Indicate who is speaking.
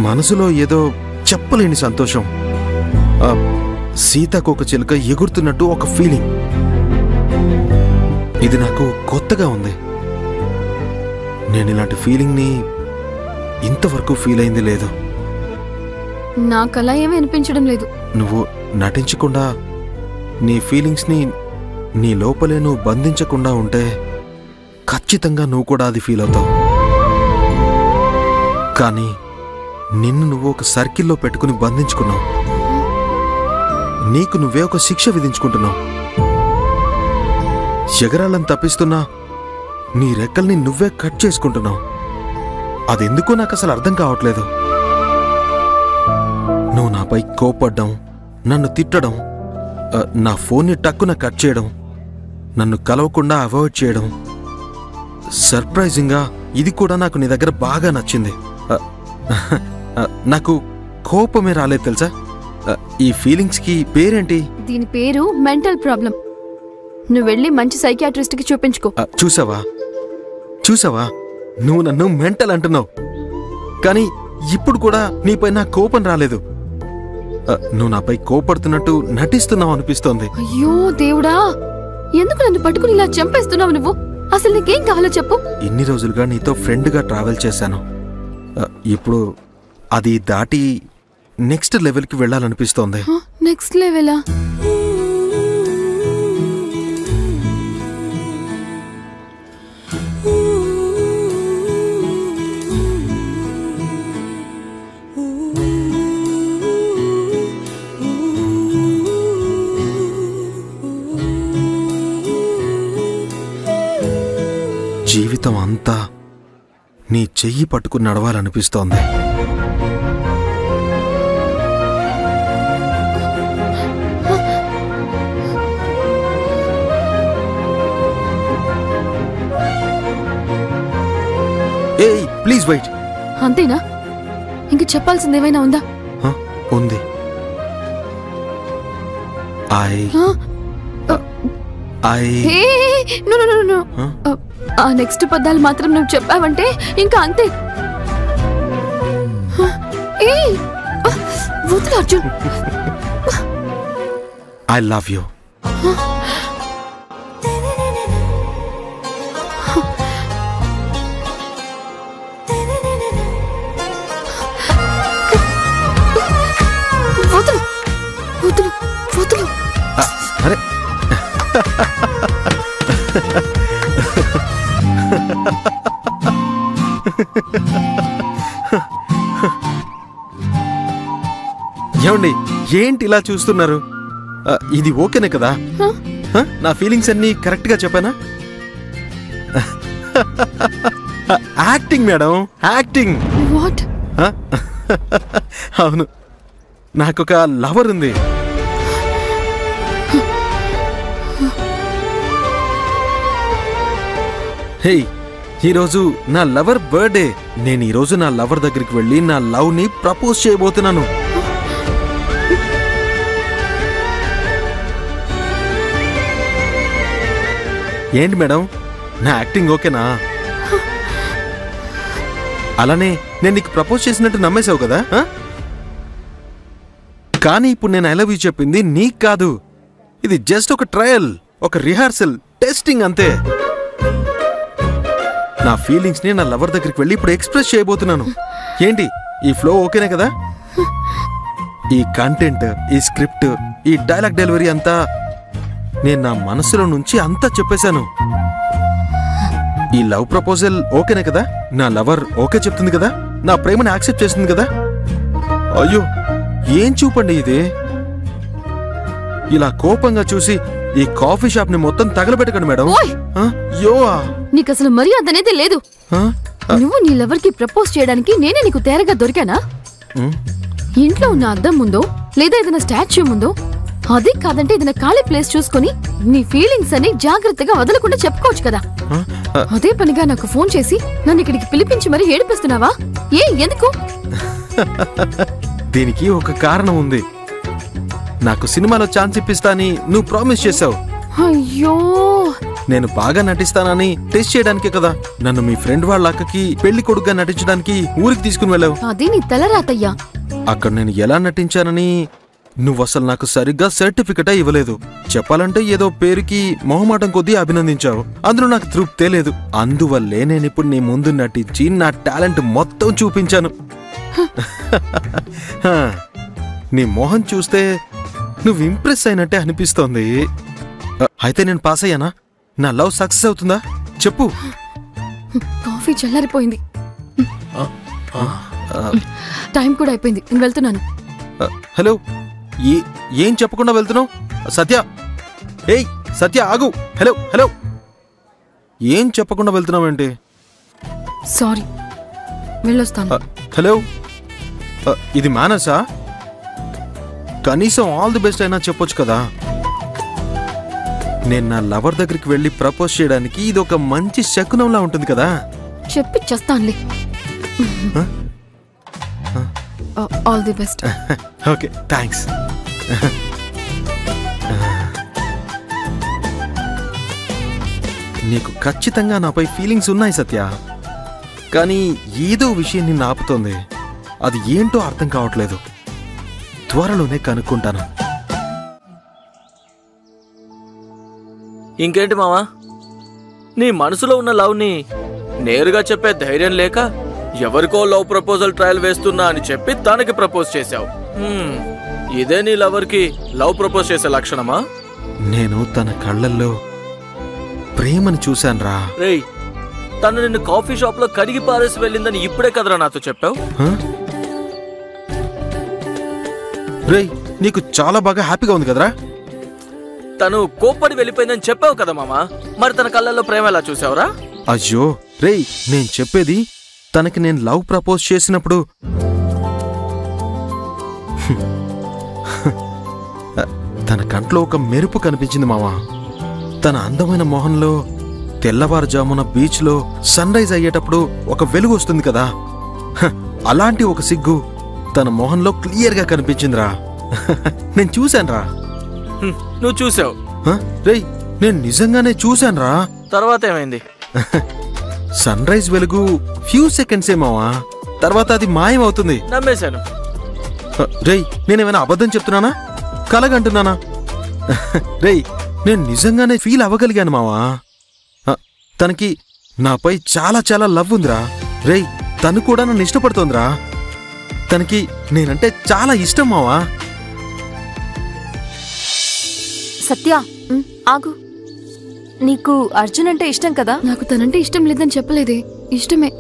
Speaker 1: మనసులో ఏదో చెప్పలేని సంతోషం. సీతాకోక చిలుక ఎగురుతున్నట్టు ఒక ఫీలింగ్. ఇది నాకు కొత్తగా ఉంది. నేను ఇలాంటి ఫీలింగ్ని ఇంతవరకు ఫీల్ అయింది లేదు.
Speaker 2: నాకు అలా ఏమీ అనిపించడం లేదు.
Speaker 1: నువ్వు నటించకుండా నీ ఫీలింగ్స్ని నీ లోపలే నువ్వు బంధించకుండా ఉంటే ఖచ్చితంగా నువ్వు కూడా అది ఫీల్ అవుతావు. కానీ నిన్ను నువ్వు ఒక సర్కిల్లో పెట్టుకుని బంధించుకున్నావు. నీకు నువ్వే ఒక శిక్ష విధించుకుంటున్నావు. ఎగరాలను తప్పిస్తున్నా నీ రెక్కల్ని నువ్వే కట్ చేసుకుంటున్నావు. అదెందుకో నాకు అసలు అర్థం కావట్లేదు. నువ్వు నాపై కోపడ్డం, నన్ను తిట్టడం, నా ఫోన్ని టక్కున కట్ చేయడం, నన్ను కలవకుండా అవాయిడ్ చేయడం, సర్ప్రైజింగ్గా ఇది కూడా నాకు నీ దగ్గర బాగా నచ్చింది. నాకు కోపమే రాలేదు తెలుసా. ఈ ఫీలింగ్స్కి పేరేంటి?
Speaker 2: దీని పేరు మెంటల్ ప్రాబ్లం. నువ్వు వెళ్ళి మంచి సైకియాట్రిస్ట్కి చూపించుకో.
Speaker 1: చూసావా నువ్వు నన్ను మెంటల్ అంటున్నావు, కానీ ఇప్పుడు కూడా నీపై నా కోపం రాలేదు. నువ్వు నాపై కోపడుతున్నట్టు నటిస్తున్నావు అనిపిస్తోంది.
Speaker 2: అయ్యో దేవుడా, ఎందుకు నన్ను పట్టుకుని ఇలా చంపేస్తున్నావు నువ్వు? అసలు నీకేం కావాలో చెప్పు.
Speaker 1: ఇన్ని రోజులుగా నీతో ఫ్రెండ్గా ట్రావెల్ చేశాను. ఇప్పుడు అది దాటి నెక్స్ట్ లెవెల్కి వెళ్ళాలనిపిస్తోంది.
Speaker 2: నెక్స్ట్ లెవెలా?
Speaker 1: జీవితం అంతా నీ చెయ్యి పట్టుకుని నడవాలనిపిస్తోంది. ఏయ్ ప్లీజ్ వెయిట్.
Speaker 2: అంతేనా? ఇంక చెప్పాల్సింది ఏమైనా ఉందా?
Speaker 1: ఉంది.
Speaker 2: ఆ నెక్స్ట్ పదాలు మాత్రం నువ్వు చెప్పావంటే ఇంకా అంతే. వద్దు అర్జున్.
Speaker 1: I love you.
Speaker 2: వదులు వదులు వదులు.
Speaker 1: అరే ఏమండి, ఏంటి ఇలా చూస్తున్నారు? ఇది ఓకేనే కదా? నా ఫీలింగ్స్ అన్ని కరెక్ట్ గా చెప్పానా? Acting madam, acting.
Speaker 2: వాట్?
Speaker 1: అవును, నాకొక లవర్ ఉంది. హే, ఈరోజు నా లవర్ బర్త్డే. నేను ఈరోజు నా లవర్ దగ్గరికి వెళ్ళి నా లవ్ ని ప్రపోజ్ చేయబోతున్నాను. ఏంటి మేడం, నా యాక్టింగ్ ఓకేనా? అలానే నేను నీకు ప్రపోజ్ చేసినట్టు నమ్మేశావు కదా? కానీ ఇప్పుడు నేను ఐ లవ్ యూ చెప్పింది నీకు కాదు. ఇది జస్ట్ ఒక ట్రయల్, ఒక రిహార్సల్, టెస్టింగ్ అంతే. నా ఫీలింగ్స్ ని నా లవర్ దగ్గరికి వెళ్ళి ఇప్పుడు ఎక్స్ప్రెస్ చేయబోతున్నాను. ఏంటి, ఈ ఫ్లో ఓకేనే కదా? ఈ కంటెంట్, ఈ స్క్రిప్ట్, ఈ డైలాగ్ డెలివరీ అంతా నేను నా మనసులో నుంచి అంతా చెప్పేశాను. ఈ లవ్ ప్రపోజల్ ఓకేనే కదా? నా లవర్ ఓకే చెప్తుంది కదా? నా ప్రేమని యాక్సెప్ట్ చేస్తుంది కదా? అయ్యో, ఏం చూపండి ఇది. ఇలా కోపంగా చూసి ఈ కాఫీ షాప్ ని మొత్తం తగలబెట్టకండి మేడం.
Speaker 2: నీకు అసలు మర్యాద అనేది లేదు. నువ్వు నీ లవర్ కి ప్రపోజ్ చేయడానికి నేనే నీకు తేరగా దొరికానా? ఇంట్లో ఉన్న అద్దం ముందో లేదా ఏదైనా స్టాచ్యూ ముందో, అదే కాదంటే ఏదైనా ఖాళీ ప్లేస్ చూసుకుని నీ ఫీలింగ్స్ అని జాగ్రత్తగా వదలకుండా చెప్పుకోవచ్చు కదా. అదే పనిగా నాకు ఫోన్ చేసి నన్ను ఇక్కడికి పిలిపించి మరీ ఏడిపిస్తున్నావా? ఎందుకు?
Speaker 1: దీనికి ఒక కారణం ఉంది. నాకు సినిమాలో ఛాన్స్ ఇప్పిస్తా అని నువ్వు ప్రామిస్ చేశావు.
Speaker 2: అయ్యో,
Speaker 1: నేను బాగా నటిస్తానని టెస్ట్ చేయడానికే కదా నన్ను మీ ఫ్రెండ్ వాళ్ళ అక్కకి పెళ్లి కొడుకుగా నటించడానికి ఊరికి తీసుకుని వెళ్ళావు.
Speaker 2: అది నీ తలరాతయ్యా.
Speaker 1: అక్కడ నేను ఎలా నటించానని నువ్వు అసలు నాకు సరిగ్గా సర్టిఫికెటే ఇవ్వలేదు. చెప్పాలంటే ఏదో పేరుకి మొహమాటం కొద్దీ అభినందించావు. అందులో నాకు తృప్తే లేదు. అందువల్లే నేనిప్పుడు నీ ముందు నటించి నా టాలెంట్ మొత్తం చూపించాను. నీ మొహం చూస్తే నువ్వు ఇంప్రెస్ అయినట్టే అనిపిస్తోంది. అయితే నేను పాస్ అయ్యానా? నా లవ్ సక్సెస్ అవుతుందా చెప్పు.
Speaker 2: కాఫీ చల్లారిపోయింది. టైం కూడా అయిపోయింది, నేను వెళ్తున్నాను.
Speaker 1: హలో, ఏం చెప్పకుండా వెళ్తున్నావు? సత్య, ఏయ్ సత్య ఆగు. హలో హలో, ఏం చెప్పకుండా వెళ్తున్నావేంటి?
Speaker 2: సారీ, వెళ్ళొస్తాను.
Speaker 1: హలో, ఇది మేనర్సా? కనీసం ఆల్ ది బెస్ట్ అయినా చెప్పొచ్చు కదా. నేను నా లవర్ దగ్గరికి వెళ్ళి ప్రపోజ్ చేయడానికి ఇది ఒక మంచి శకునంలా ఉంటుంది కదా.
Speaker 2: చెప్పి చేస్తానులే. All the best.
Speaker 1: Okay, thanks. నీకు ఖచ్చితంగా నాపై ఫీలింగ్స్ ఉన్నాయి సత్య. కానీ ఏదో విషయం నిన్ను ఆపుతోంది. అది ఏంటో అర్థం కావట్లేదు. త్వరలోనే కనుక్కుంటాను.
Speaker 3: ఇంకేంటి మావా, నీ మనసులో ఉన్న లవ్ని నేరుగా చెప్పే ధైర్యం లేక ఎవరికో లవ్ ప్రపోజల్ ట్రయల్ వేస్తున్నా అని చెప్పి తనకి ప్రపోజ్ చేశావు. ఇదే నీ లవర్కి లవ్ ప్రపోజ్ చేసే లక్షణమా?
Speaker 1: నేను తన కళ్ళల్లో ప్రేమను చూశాన్రా.
Speaker 3: రేయ్, తను నిన్ను కాఫీ షాప్ లో కడిగి పారేసి వెళ్ళిందని ఇప్పుడే కదరా నాతో చెప్పావు.
Speaker 1: రేయ్, నీకు చాలా బాగా హ్యాపీగా ఉంది కదరా?
Speaker 3: తను కోప్పడి వెళ్ళిపోయిందని చెప్పావు కదా మామా, మరి తన కళ్ళల్లో ప్రేమ ఎలా చూసావురా?
Speaker 1: అయ్యో రేయ్, నేను చెప్పేది తనకి నేను లవ్ ప్రపోజ్ చేసినప్పుడు తన కంట్లో ఒక మెరుపు కనిపించింది మావా. తన అందమైన మొహంలో తెల్లవారుజామున బీచ్లో సన్ రైజ్ అయ్యేటప్పుడు ఒక వెలుగు వస్తుంది కదా, అలాంటి ఒక సిగ్గు తన మొహంలో క్లియర్గా కనిపించిందిరా. నేను చూశానురా.
Speaker 3: నువ్వు చూసావు?
Speaker 1: రేయ్, నేను నిజంగానే చూశానురా.
Speaker 3: తర్వాత ఏమైంది?
Speaker 1: సన్ రైజ్ వెలుగు ఫ్యూ సెకండ్స్ ఏమావా, తర్వాత అది మాయమవుతుంది.
Speaker 3: నమ్మేశాను.
Speaker 1: రేయ్, నేనేమైనా అబద్ధం చెప్తున్నానా, కలగంటున్నానా? రేయ్, నేను నిజంగానే ఫీల్ అవ్వగలిగాను మావా. తనకి నాపై చాలా చాలా లవ్ ఉందిరా. రేయ్, తను కూడా నన్ను ఇష్టపడుతోందిరా. తనకి నేనంటే చాలా ఇష్టం మావా.
Speaker 4: సత్య, ఆగు. నీకు అర్జున్ అంటే ఇష్టం కదా?
Speaker 2: నాకు తనంటే ఇష్టం లేదని చెప్పలేదే, ఇష్టమే.